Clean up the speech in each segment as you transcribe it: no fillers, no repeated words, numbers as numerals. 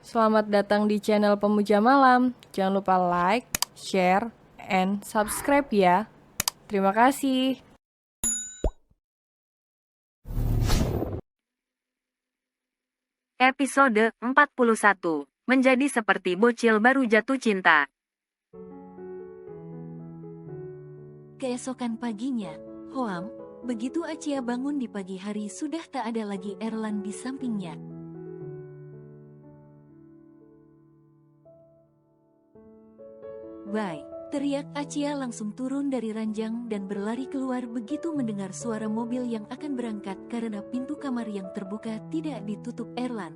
Selamat datang di channel Pemuja Malam. Jangan lupa like, share, and subscribe ya. Terima kasih. Episode 41. Menjadi seperti bocil baru jatuh cinta. Keesokan paginya, Hoam, begitu Acia bangun di pagi hari sudah tak ada lagi Erlan di sampingnya. "Bye!" teriak Acia langsung turun dari ranjang dan berlari keluar begitu mendengar suara mobil yang akan berangkat karena pintu kamar yang terbuka tidak ditutup Erlan.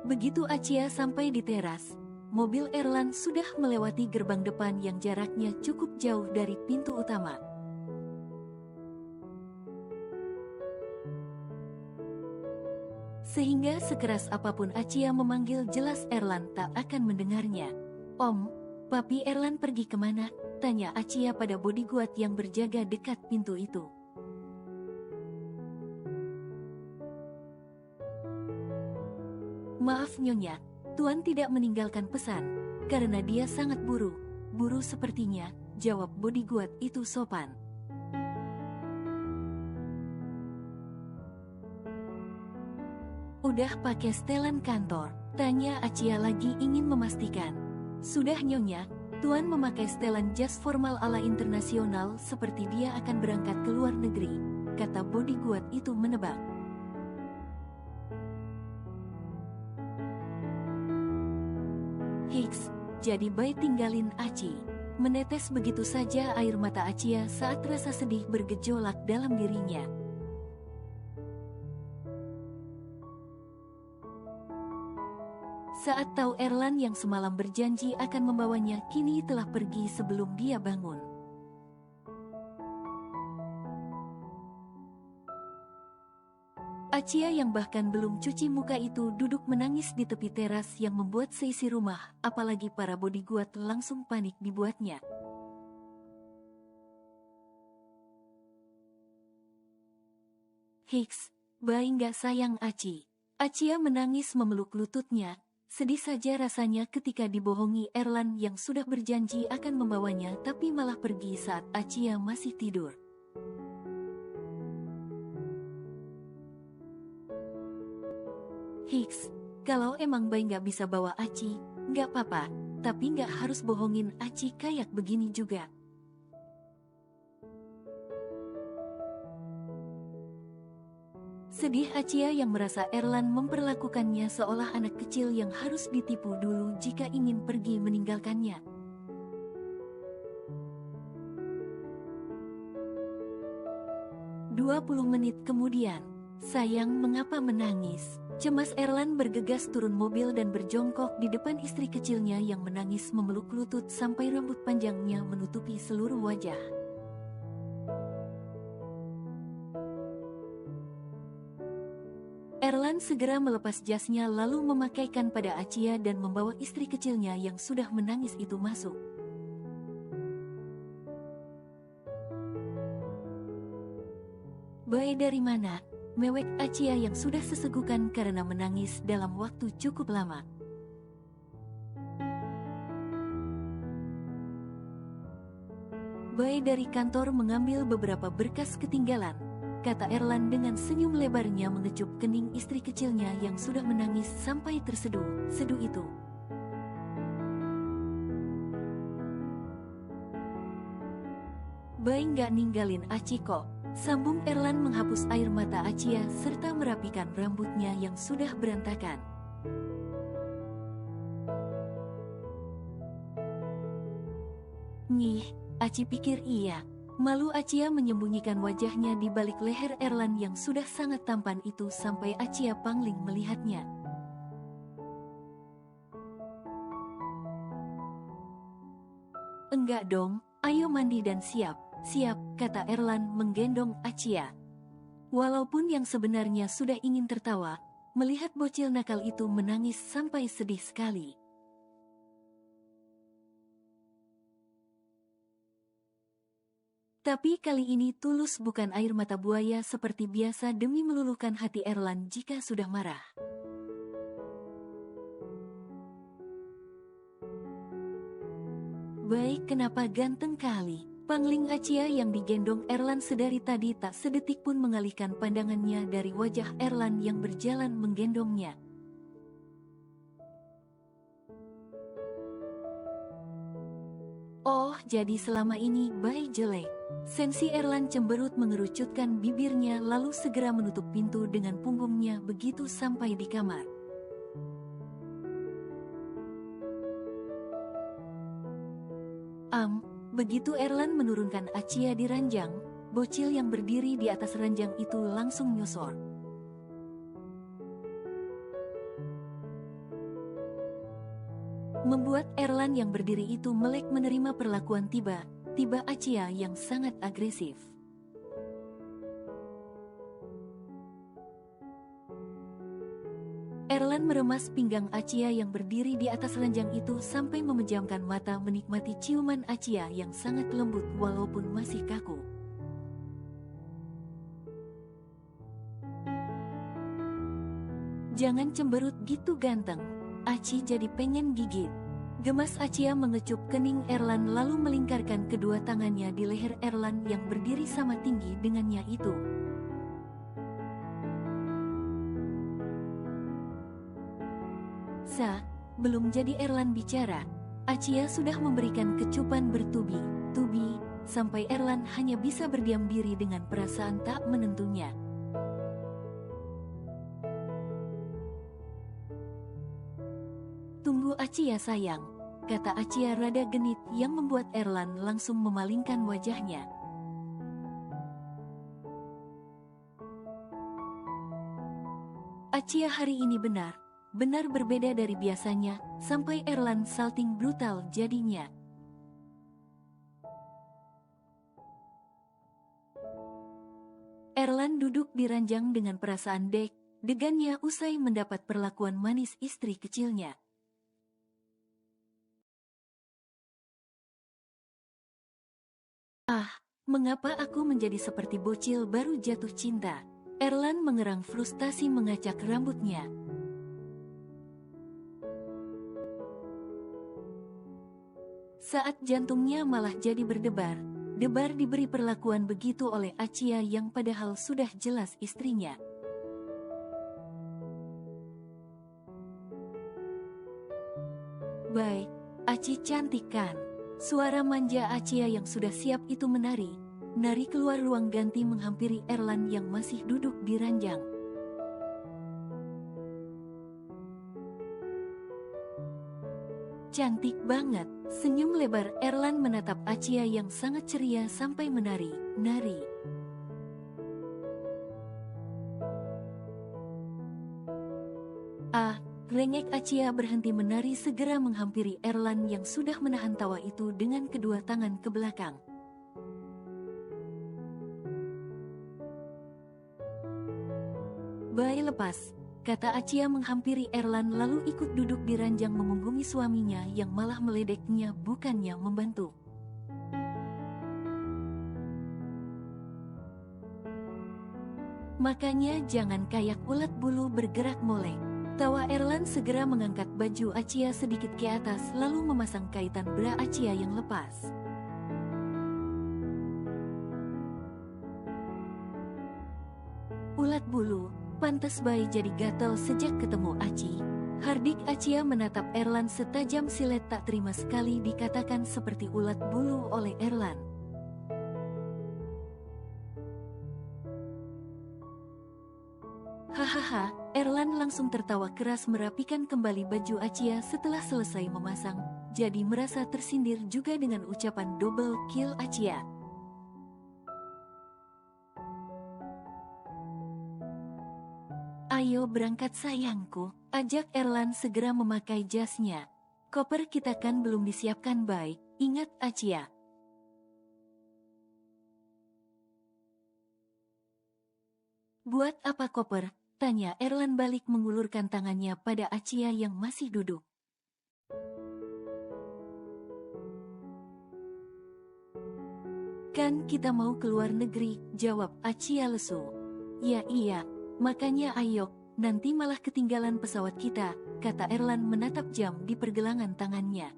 Begitu Acia sampai di teras, mobil Erlan sudah melewati gerbang depan yang jaraknya cukup jauh dari pintu utama. Sehingga sekeras apapun Acia memanggil jelas Erlan tak akan mendengarnya. "Om, Papi Erlan pergi kemana?" tanya Acia pada bodyguard yang berjaga dekat pintu itu. "Maaf Nyonya, Tuan tidak meninggalkan pesan, karena dia sangat buru." "Buru sepertinya," jawab bodyguard itu sopan. "Udah pakai setelan kantor?" tanya Acia lagi ingin memastikan. "Sudah Nyonya, Tuan memakai setelan jas formal ala internasional seperti dia akan berangkat ke luar negeri," kata bodyguard itu menebak. "Hiks, jadi baik tinggalin Aci." Menetes begitu saja air mata Acia saat rasa sedih bergejolak dalam dirinya. Saat tahu Erlan yang semalam berjanji akan membawanya kini telah pergi sebelum dia bangun. Acia yang bahkan belum cuci muka itu duduk menangis di tepi teras yang membuat seisi rumah, apalagi para bodyguard langsung panik dibuatnya. "Hiks, bayi nggak sayang Aci." Acia menangis memeluk lututnya. Sedih saja rasanya ketika dibohongi Erlan yang sudah berjanji akan membawanya tapi malah pergi saat Acia masih tidur. "Hiks, kalau emang Bay nggak bisa bawa Aci, nggak apa-apa, tapi nggak harus bohongin Aci kayak begini juga." Sedih Acia yang merasa Erlan memperlakukannya seolah anak kecil yang harus ditipu dulu jika ingin pergi meninggalkannya. 20 menit kemudian, "Sayang, mengapa menangis?" Cemas Erlan bergegas turun mobil dan berjongkok di depan istri kecilnya yang menangis memeluk lutut sampai rambut panjangnya menutupi seluruh wajah. Erlan segera melepas jasnya lalu memakaikan pada Acia dan membawa istri kecilnya yang sudah menangis itu masuk. "Bayi dari mana?" mewek Acia yang sudah sesegukan karena menangis dalam waktu cukup lama. "Bayi dari kantor mengambil beberapa berkas ketinggalan," kata Erlan dengan senyum lebarnya mengecup kening istri kecilnya yang sudah menangis sampai terseduh-seduh itu. "Bayi nggak ninggalin Aci kok," sambung Erlan menghapus air mata Acia serta merapikan rambutnya yang sudah berantakan. "Nyih, Aci pikir iya." Malu Acia menyembunyikan wajahnya di balik leher Erlan yang sudah sangat tampan itu sampai Acia pangling melihatnya. "Enggak dong, ayo mandi dan siap." "Siap," kata Erlan menggendong Acia. Walaupun yang sebenarnya sudah ingin tertawa, melihat bocil nakal itu menangis sampai sedih sekali. Tapi kali ini tulus bukan air mata buaya seperti biasa demi meluluhkan hati Erlan jika sudah marah. Baik, kenapa ganteng kali? Pangling Acia yang digendong Erlan sedari tadi tak sedetik pun mengalihkan pandangannya dari wajah Erlan yang berjalan menggendongnya. Oh, jadi selama ini Bai jelek. Sensi Erlan cemberut mengerucutkan bibirnya lalu segera menutup pintu dengan punggungnya begitu sampai di kamar. Begitu Erlan menurunkan Acia di ranjang, bocil yang berdiri di atas ranjang itu langsung nyosor. Membuat Erlan yang berdiri itu melek menerima perlakuan tiba-tiba Acia yang sangat agresif. Erlan meremas pinggang Acia yang berdiri di atas ranjang itu sampai memejamkan mata menikmati ciuman Acia yang sangat lembut walaupun masih kaku. Jangan cemberut gitu ganteng, Aci jadi pengen gigit. Gemas Acia mengecup kening Erlan lalu melingkarkan kedua tangannya di leher Erlan yang berdiri sama tinggi dengannya itu. Belum jadi Erlan bicara, Acia sudah memberikan kecupan bertubi-tubi, sampai Erlan hanya bisa berdiam diri dengan perasaan tak menentunya. Tunggu Acia sayang, kata Acia rada genit yang membuat Erlan langsung memalingkan wajahnya. Acia hari ini benar berbeda dari biasanya, sampai Erlan salting brutal jadinya. Erlan duduk di ranjang dengan perasaan deg-degannya usai mendapat perlakuan manis istri kecilnya. Mengapa aku menjadi seperti bocil baru jatuh cinta? Erlan mengerang frustasi mengacak rambutnya. Saat jantungnya malah jadi berdebar, Debar diberi perlakuan begitu oleh Acia yang padahal sudah jelas istrinya. Baik, Aci cantik kan? Suara manja Acia yang sudah siap itu menari keluar ruang ganti menghampiri Erlan yang masih duduk di ranjang. Cantik banget, senyum lebar Erlan menatap Acia yang sangat ceria sampai menari. Rengek Acia berhenti menari segera menghampiri Erlan yang sudah menahan tawa itu dengan kedua tangan ke belakang. Baik lepas, kata Acia menghampiri Erlan lalu ikut duduk di ranjang memunggungi suaminya yang malah meledeknya bukannya membantu. Makanya jangan kayak ulat bulu bergerak molek. Tawa Erlan segera mengangkat baju Acia sedikit ke atas lalu memasang kaitan bra Acia yang lepas. Ulat bulu, pantes bayi jadi gatel sejak ketemu Aci. Hardik Acia menatap Erlan setajam silet tak terima sekali dikatakan seperti ulat bulu oleh Erlan. Hahaha, Erlan langsung tertawa keras merapikan kembali baju Acia setelah selesai memasang, jadi merasa tersindir juga dengan ucapan double kill Acia. Ayo berangkat sayangku, ajak Erlan segera memakai jasnya. Koper kita kan belum disiapkan baik, ingat Acia. Buat apa koper? Tanya Erlan balik mengulurkan tangannya pada Acia yang masih duduk. Kan kita mau keluar negeri, jawab Acia lesu. Ya iya, makanya ayo, nanti malah ketinggalan pesawat kita, kata Erlan menatap jam di pergelangan tangannya.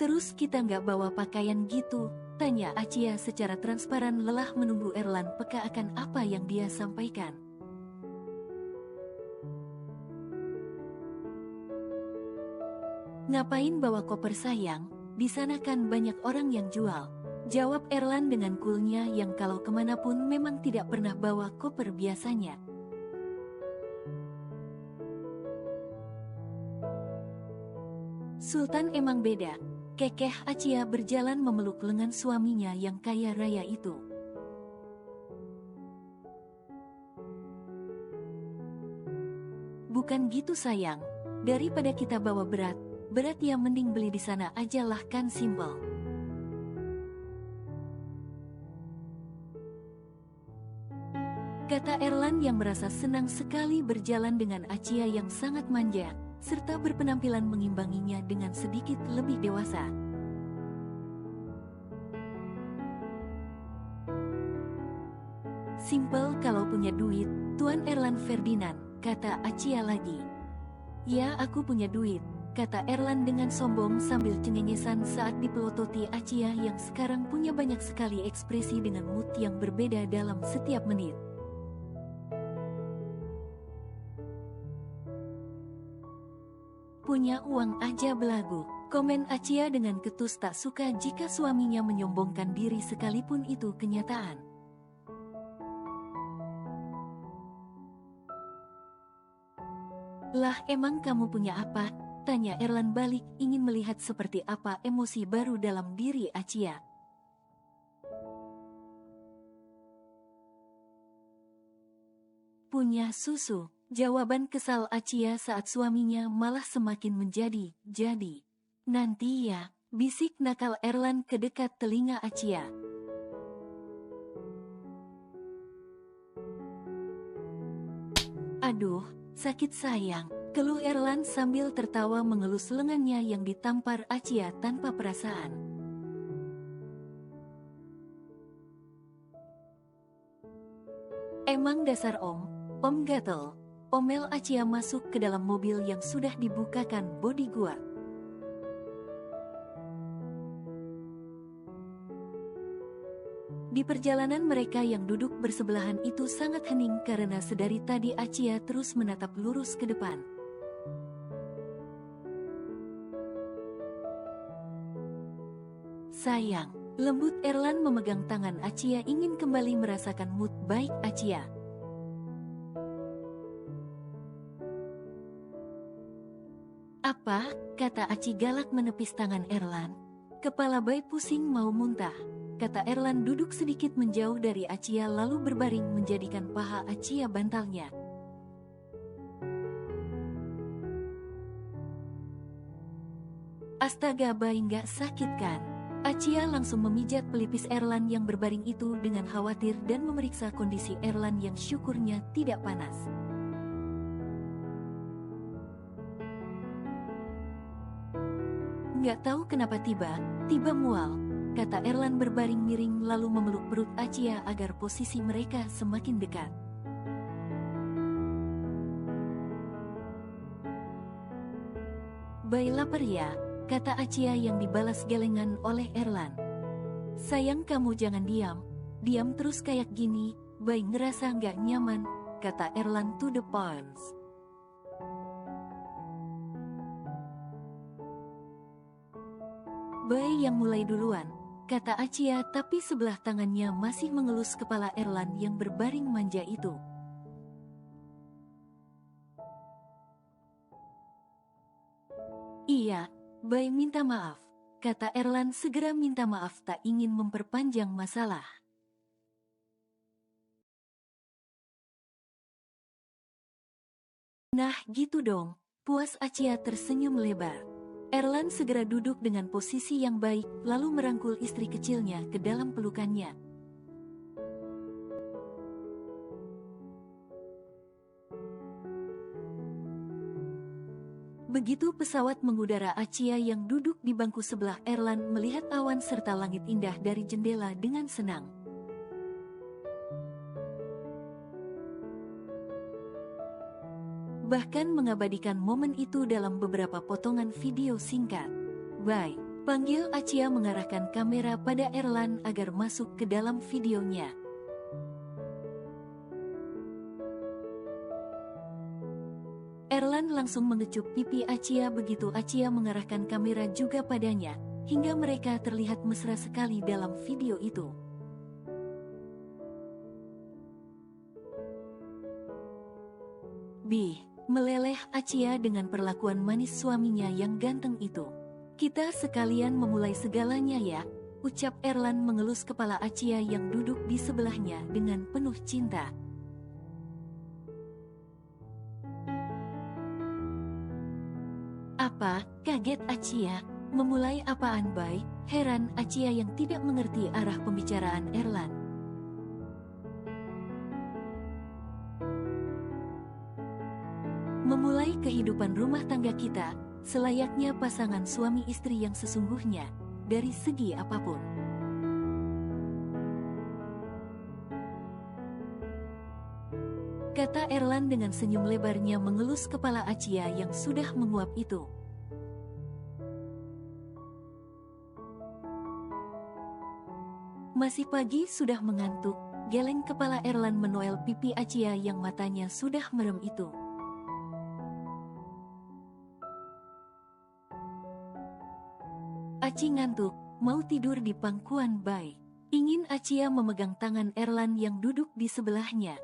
Terus kita nggak bawa pakaian gitu, tanya Acia secara transparan lelah menunggu Erlan peka akan apa yang dia sampaikan. Ngapain bawa koper sayang, di sana kan banyak orang yang jual. Jawab Erlan dengan coolnya yang kalau kemanapun memang tidak pernah bawa koper biasanya. Sultan emang beda, kekeh Acia berjalan memeluk lengan suaminya yang kaya raya itu. Bukan gitu sayang, daripada kita bawa berat ya mending beli di sana aja lah kan simpel. Kata Erlan yang merasa senang sekali berjalan dengan Acia yang sangat manja, serta berpenampilan mengimbanginya dengan sedikit lebih dewasa. Simpel kalau punya duit, Tuan Erlan Ferdinand, kata Acia lagi. Ya aku punya duit, kata Erlan dengan sombong sambil cengengesan saat dipelototi Acia yang sekarang punya banyak sekali ekspresi dengan mood yang berbeda dalam setiap menit. Punya uang aja belagu, komen Acia dengan ketus tak suka jika suaminya menyombongkan diri sekalipun itu kenyataan. Lah emang kamu punya apa? Tanya Erlan balik ingin melihat seperti apa emosi baru dalam diri Acia. Punya susu. Jawaban kesal Acia saat suaminya malah semakin menjadi, jadi. Nanti ya, bisik nakal Erlan ke dekat telinga Acia. Aduh, sakit sayang, keluh Erlan sambil tertawa mengelus lengannya yang ditampar Acia tanpa perasaan. Emang dasar Om gatel. Omel Acia masuk ke dalam mobil yang sudah dibukakan bodi guard. Di perjalanan mereka yang duduk bersebelahan itu sangat hening karena sedari tadi Acia terus menatap lurus ke depan. Sayang, lembut Erlan memegang tangan Acia ingin kembali merasakan mood baik Acia. Apa? Kata Aci galak menepis tangan Erlan. Kepala bayi pusing mau muntah. Kata Erlan duduk sedikit menjauh dari Acia lalu berbaring menjadikan paha Acia bantalnya. Astaga bayi nggak sakit kan? Acia langsung memijat pelipis Erlan yang berbaring itu dengan khawatir dan memeriksa kondisi Erlan yang syukurnya tidak panas. Nggak tahu kenapa tiba mual, kata Erlan berbaring miring lalu memeluk perut Acia agar posisi mereka semakin dekat. Bayi lapar ya, kata Acia yang dibalas gelengan oleh Erlan. Sayang kamu jangan diam terus kayak gini, bayi ngerasa nggak nyaman, kata Erlan to the point. Bayi yang mulai duluan, kata Acia tapi sebelah tangannya masih mengelus kepala Erlan yang berbaring manja itu. Iya, bayi minta maaf, kata Erlan segera minta maaf tak ingin memperpanjang masalah. Nah gitu dong, puas Acia tersenyum lebar. Erlan segera duduk dengan posisi yang baik, lalu merangkul istri kecilnya ke dalam pelukannya. Begitu pesawat mengudara, Achia yang duduk di bangku sebelah Erlan melihat awan serta langit indah dari jendela dengan senang. Bahkan mengabadikan momen itu dalam beberapa potongan video singkat. "Bye," panggil Achia mengarahkan kamera pada Erlan agar masuk ke dalam videonya. Erlan langsung mengecup pipi Achia begitu Achia mengarahkan kamera juga padanya, hingga mereka terlihat mesra sekali dalam video itu. "Bih," meleleh Achia dengan perlakuan manis suaminya yang ganteng itu. "Kita sekalian memulai segalanya ya," ucap Erlan mengelus kepala Achia yang duduk di sebelahnya dengan penuh cinta. "Apa?" kaget Achia. "Memulai apaan, Bay?" heran Achia yang tidak mengerti arah pembicaraan Erlan. "Memulai kehidupan rumah tangga kita, selayaknya pasangan suami istri yang sesungguhnya, dari segi apapun." Kata Erlan dengan senyum lebarnya mengelus kepala Achia yang sudah menguap itu. "Masih pagi sudah mengantuk," geleng kepala Erlan menoel pipi Achia yang matanya sudah merem itu. "Aci ngantuk, mau tidur di pangkuan, Bay," ingin Achia memegang tangan Erlan yang duduk di sebelahnya.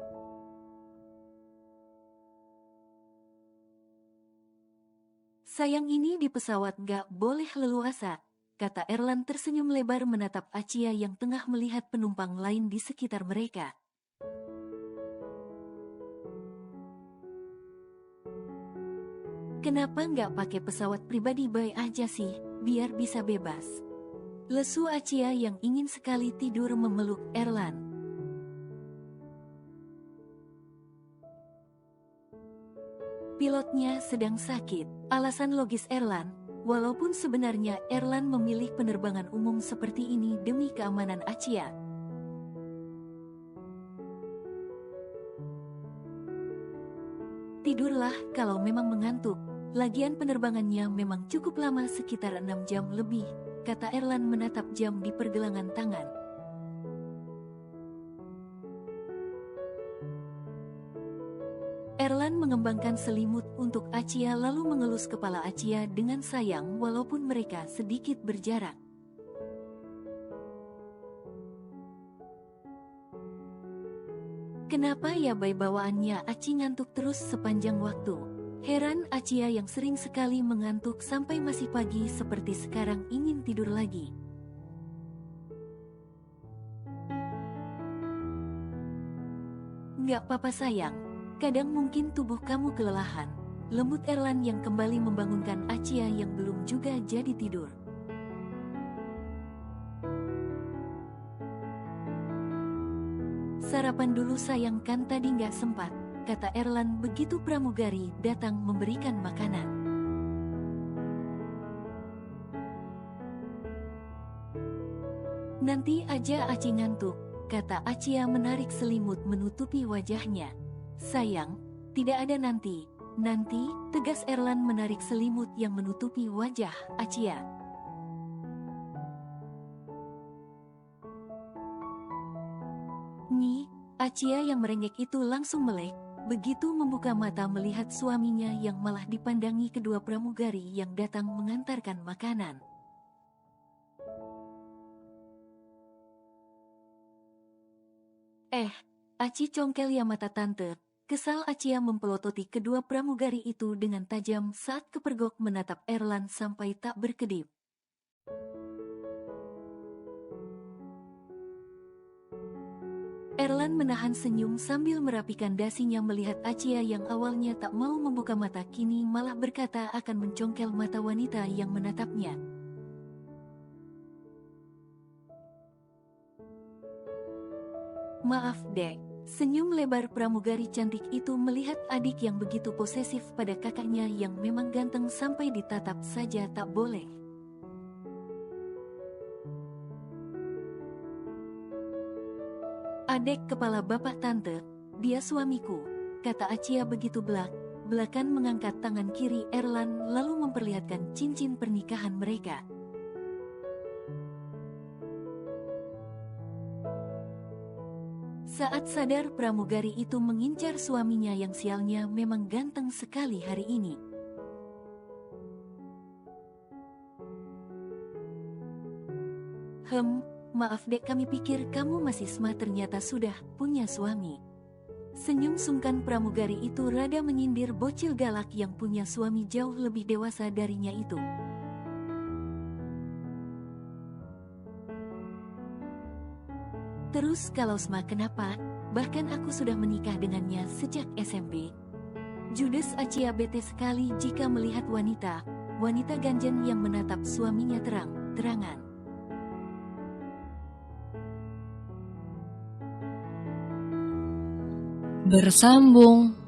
"Sayang, ini di pesawat gak boleh leluasa," kata Erlan tersenyum lebar menatap Achia yang tengah melihat penumpang lain di sekitar mereka. "Kenapa nggak pakai pesawat pribadi Bay aja sih, biar bisa bebas?" lesu Achia yang ingin sekali tidur memeluk Erlan. "Pilotnya sedang sakit," alasan logis Erlan, walaupun sebenarnya Erlan memilih penerbangan umum seperti ini demi keamanan Achia. "Tidurlah kalau memang mengantuk, lagian penerbangannya memang cukup lama, sekitar 6 jam lebih," kata Erlan menatap jam di pergelangan tangan. Erlan mengembangkan selimut untuk Achia lalu mengelus kepala Achia dengan sayang walaupun mereka sedikit berjarak. "Kenapa ya Bay bawaannya Aci ngantuk terus sepanjang waktu?" heran Achia yang sering sekali mengantuk sampai masih pagi seperti sekarang ingin tidur lagi. "Nggak apa-apa sayang, kadang mungkin tubuh kamu kelelahan," lembut Erlan yang kembali membangunkan Achia yang belum juga jadi tidur. "Sarapan dulu sayang, kan tadi nggak sempat," kata Erlan begitu pramugari datang memberikan makanan. "Nanti aja Aci ngantuk," kata Achia menarik selimut menutupi wajahnya. "Sayang, tidak ada nanti, tegas Erlan menarik selimut yang menutupi wajah Achia. "Nyi," Achia yang merengek itu langsung melek, begitu membuka mata melihat suaminya yang malah dipandangi kedua pramugari yang datang mengantarkan makanan. Aci congkel ya mata tante," kesal Achia mempelototi kedua pramugari itu dengan tajam saat kepergok menatap Erlan sampai tak berkedip. Erlan menahan senyum sambil merapikan dasinya melihat Achia yang awalnya tak mau membuka mata kini malah berkata akan mencongkel mata wanita yang menatapnya. "Maaf dek," Senyum lebar pramugari cantik itu melihat adik yang begitu posesif pada kakaknya yang memang ganteng sampai ditatap saja tak boleh. Adek kepala bapak tante, dia suamiku, kata Acia begitu belak-belakan mengangkat tangan kiri Erlan lalu memperlihatkan cincin pernikahan mereka. Saat sadar pramugari itu mengincar suaminya yang sialnya memang ganteng sekali hari ini. Maaf dek, kami pikir kamu masih smart, ternyata sudah punya suami. Senyum sungkan pramugari itu rada menyindir bocil galak yang punya suami jauh lebih dewasa darinya itu. Terus kalau Sma kenapa? Bahkan aku sudah menikah dengannya sejak SMP. Judes Acia bete sekali jika melihat wanita ganjen yang menatap suaminya terang-terangan. Bersambung.